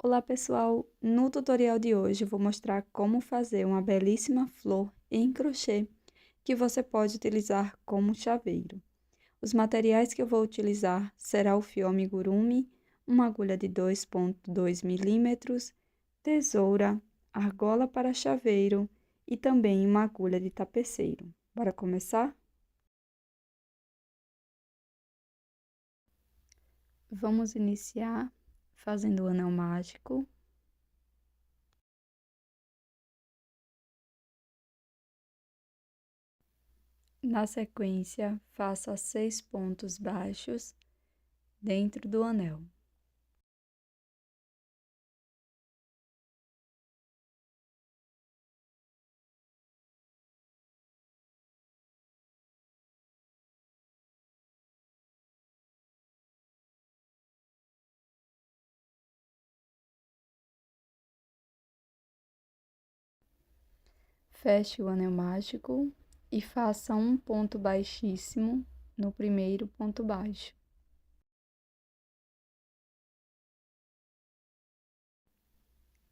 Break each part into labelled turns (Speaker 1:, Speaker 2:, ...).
Speaker 1: Olá pessoal, no tutorial de hoje eu vou mostrar como fazer uma belíssima flor em crochê que você pode utilizar como chaveiro. Os materiais que eu vou utilizar será o fio amigurumi, uma agulha de 2,2 milímetros, tesoura, argola para chaveiro e também uma agulha de tapeceiro. Bora começar? Vamos iniciar fazendo o anel mágico. Na sequência, faça 6 pontos baixos dentro do anel. Feche o anel mágico e faça um ponto baixíssimo no primeiro ponto baixo.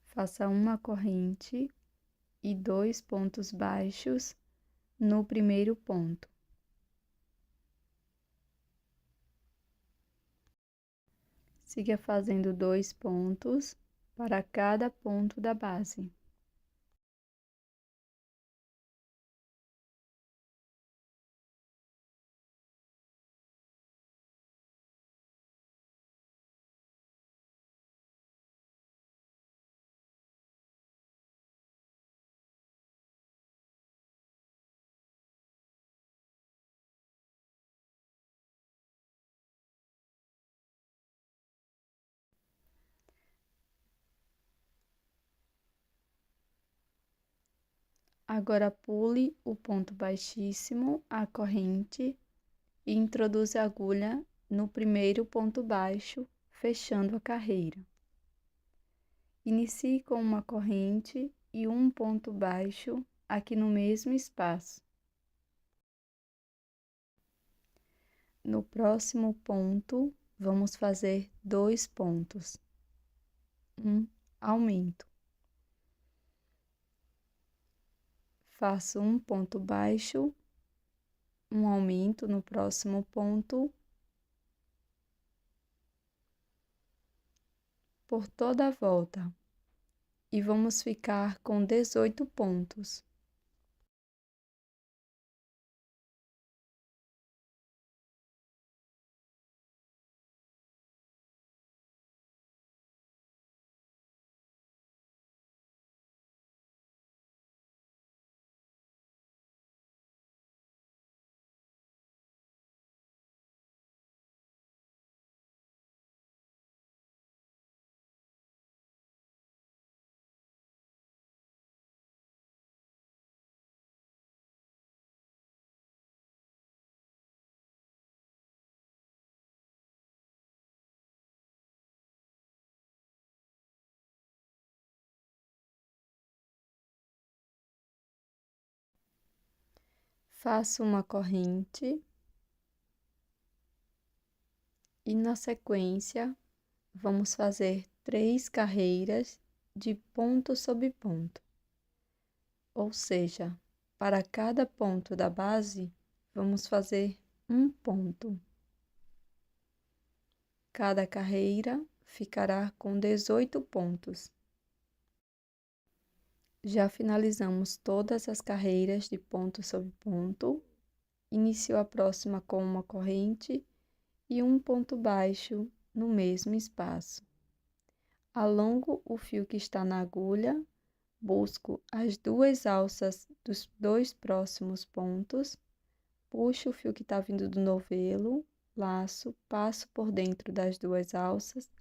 Speaker 1: Faça uma corrente e 2 pontos baixos no primeiro ponto. Siga fazendo 2 pontos para cada ponto da base. Agora pule o ponto baixíssimo, a corrente, e introduza a agulha no primeiro ponto baixo, fechando a carreira. Inicie com uma corrente e um ponto baixo aqui no mesmo espaço. No próximo ponto, vamos fazer 2 pontos. Aumento. Faço um ponto baixo, um aumento no próximo ponto, por toda a volta, e vamos ficar com 18 pontos. Faço uma corrente e na sequência vamos fazer 3 carreiras de ponto sobre ponto. Ou seja, para cada ponto da base, vamos fazer um ponto. Cada carreira ficará com 18 pontos. Já finalizamos todas as carreiras de ponto sobre ponto. Inicio a próxima com uma corrente e um ponto baixo no mesmo espaço. Alongo o fio que está na agulha, busco as 2 alças dos 2 próximos pontos, puxo o fio que está vindo do novelo, laço, passo por dentro das 2 alças,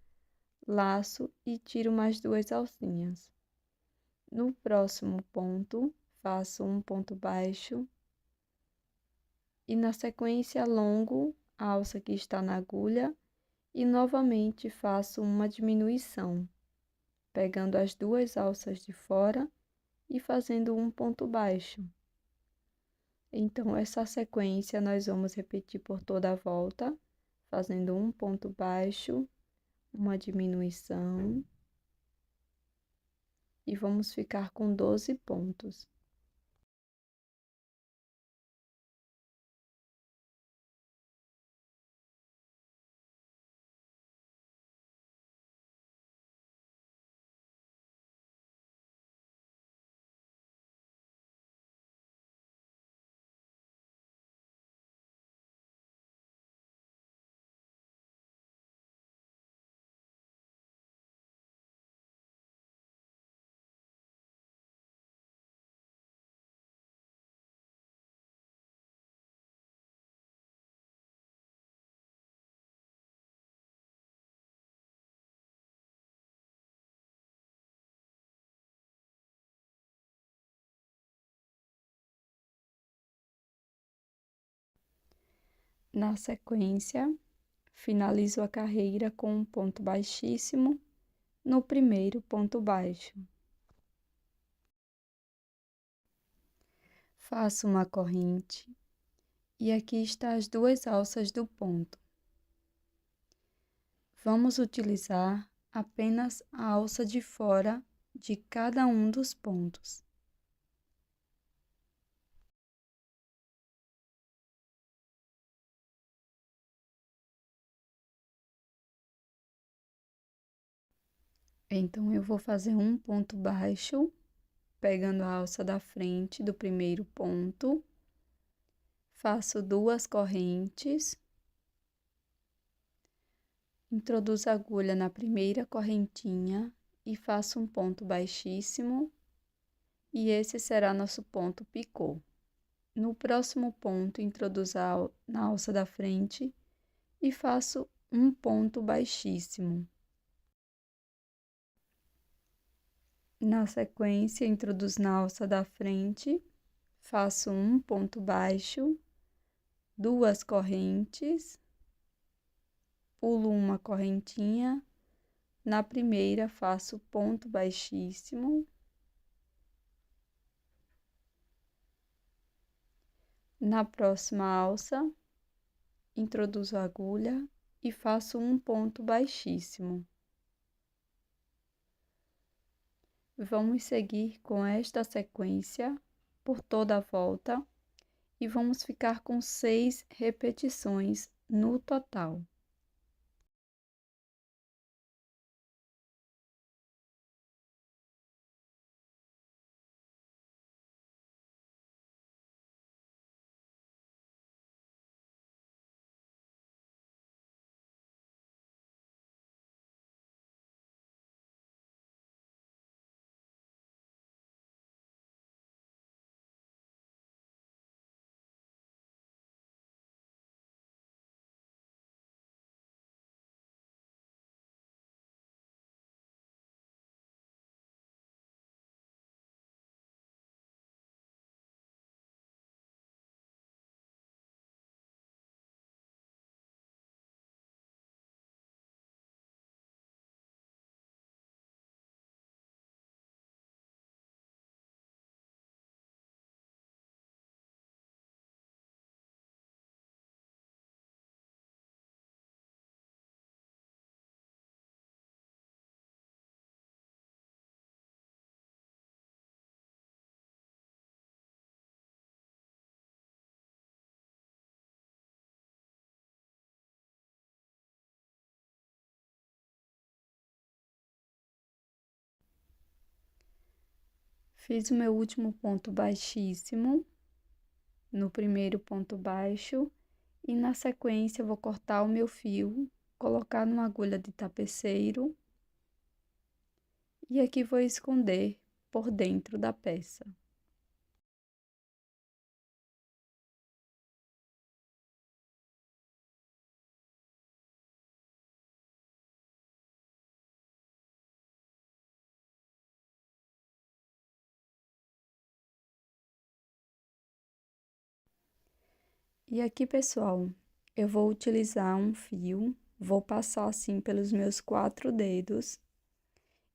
Speaker 1: laço e tiro mais 2 alcinhas. No próximo ponto, faço um ponto baixo e na sequência alongo a alça que está na agulha e novamente faço uma diminuição, pegando as 2 alças de fora e fazendo um ponto baixo. Então, essa sequência nós vamos repetir por toda a volta, fazendo um ponto baixo, uma diminuição, e vamos ficar com 12 pontos. Na sequência, finalizo a carreira com um ponto baixíssimo no primeiro ponto baixo. Faço uma corrente e aqui está as 2 alças do ponto. Vamos utilizar apenas a alça de fora de cada um dos pontos. Então, eu vou fazer um ponto baixo, pegando a alça da frente do primeiro ponto, faço 2 correntes, introduzo a agulha na primeira correntinha e faço um ponto baixíssimo, e esse será nosso ponto picô. No próximo ponto, introduzo na alça da frente e faço um ponto baixíssimo. Na sequência, introduzo na alça da frente, faço um ponto baixo, 2 correntes, pulo uma correntinha, na primeira faço ponto baixíssimo, na próxima alça, introduzo a agulha e faço um ponto baixíssimo. Vamos seguir com esta sequência por toda a volta e vamos ficar com 6 repetições no total. Fiz o meu último ponto baixíssimo no primeiro ponto baixo e na sequência vou cortar o meu fio, colocar numa agulha de tapeceiro e aqui vou esconder por dentro da peça. E aqui, pessoal, eu vou utilizar um fio, vou passar assim pelos meus 4 dedos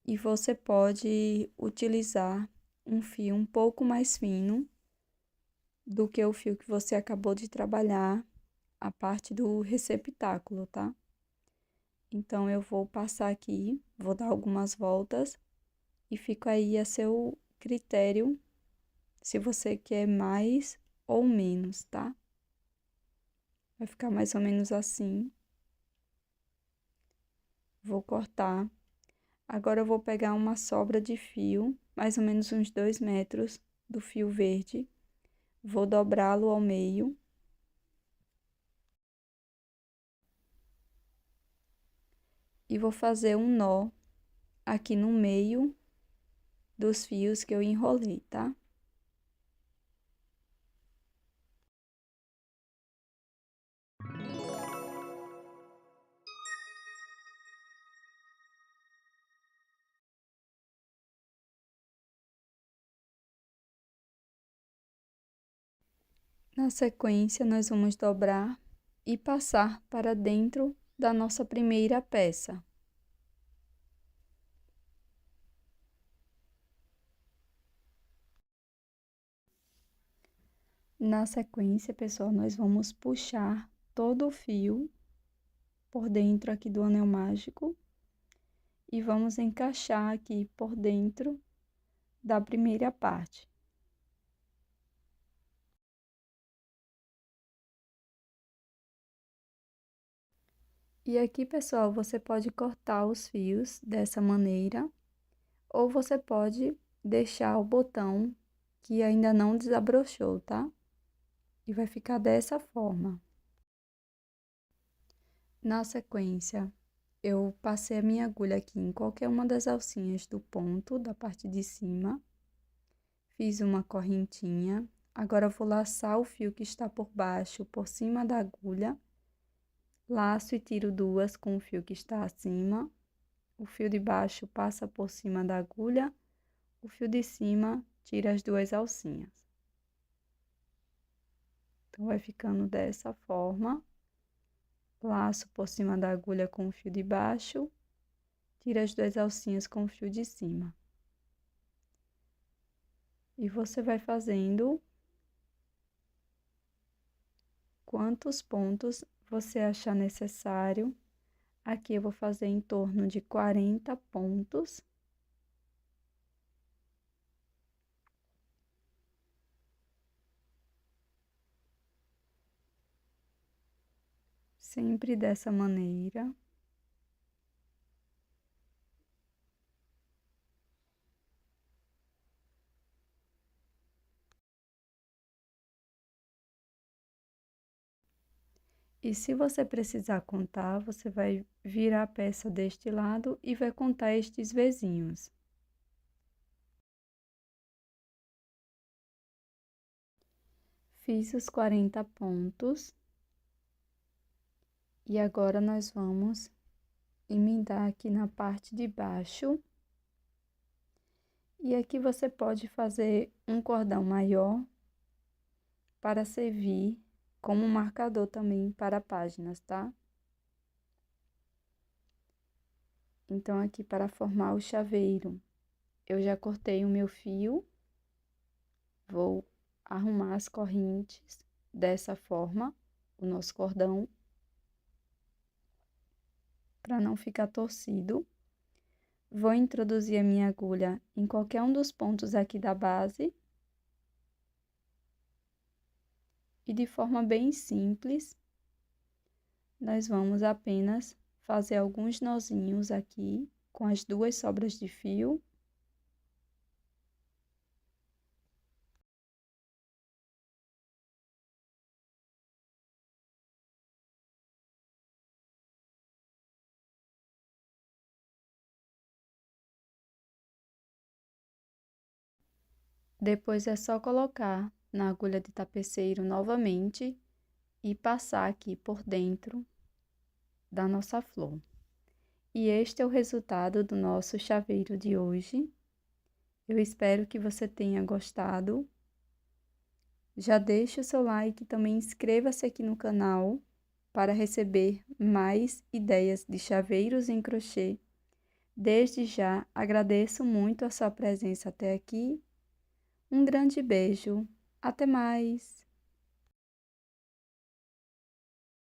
Speaker 1: e você pode utilizar um fio um pouco mais fino do que o fio que você acabou de trabalhar, a parte do receptáculo, tá? Então, eu vou passar aqui, vou dar algumas voltas e fica aí a seu critério, se você quer mais ou menos, tá? Vai ficar mais ou menos assim. Vou cortar. Agora eu vou pegar uma sobra de fio, mais ou menos uns 2 metros do fio verde. Vou dobrá-lo ao meio. E vou fazer um nó aqui no meio dos fios que eu enrolei, tá? Na sequência, nós vamos dobrar e passar para dentro da nossa primeira peça. Na sequência, pessoal, nós vamos puxar todo o fio por dentro aqui do anel mágico e vamos encaixar aqui por dentro da primeira parte. E aqui, pessoal, você pode cortar os fios dessa maneira, ou você pode deixar o botão que ainda não desabrochou, tá? E vai ficar dessa forma. Na sequência, eu passei a minha agulha aqui em qualquer uma das alcinhas do ponto da parte de cima. Fiz uma correntinha. Agora, eu vou laçar o fio que está por baixo, por cima da agulha. Laço e tiro duas com o fio que está acima. O fio de baixo passa por cima da agulha. O fio de cima tira as duas alcinhas. Então, vai ficando dessa forma. Laço por cima da agulha com o fio de baixo. Tira as duas alcinhas com o fio de cima. E você vai fazendo quantos pontos você achar necessário. Aqui eu vou fazer em torno de 40 pontos. Sempre dessa maneira. E se você precisar contar, você vai virar a peça deste lado e vai contar estes vezinhos. Fiz os 40 pontos. E agora, nós vamos emendar aqui na parte de baixo. E aqui você pode fazer um cordão maior para servir como marcador também para páginas, tá? Então, aqui para formar o chaveiro, eu já cortei o meu fio. Vou arrumar as correntes dessa forma, o nosso cordão, para não ficar torcido. Vou introduzir a minha agulha em qualquer um dos pontos aqui da base. E de forma bem simples, nós vamos apenas fazer alguns nozinhos aqui com as duas sobras de fio. Depois é só colocar na agulha de tapeceiro novamente e passar aqui por dentro da nossa flor. E este é o resultado do nosso chaveiro de hoje. Eu espero que você tenha gostado. Já deixe o seu like e também inscreva-se aqui no canal para receber mais ideias de chaveiros em crochê. Desde já, agradeço muito a sua presença até aqui. Um grande beijo. Até mais!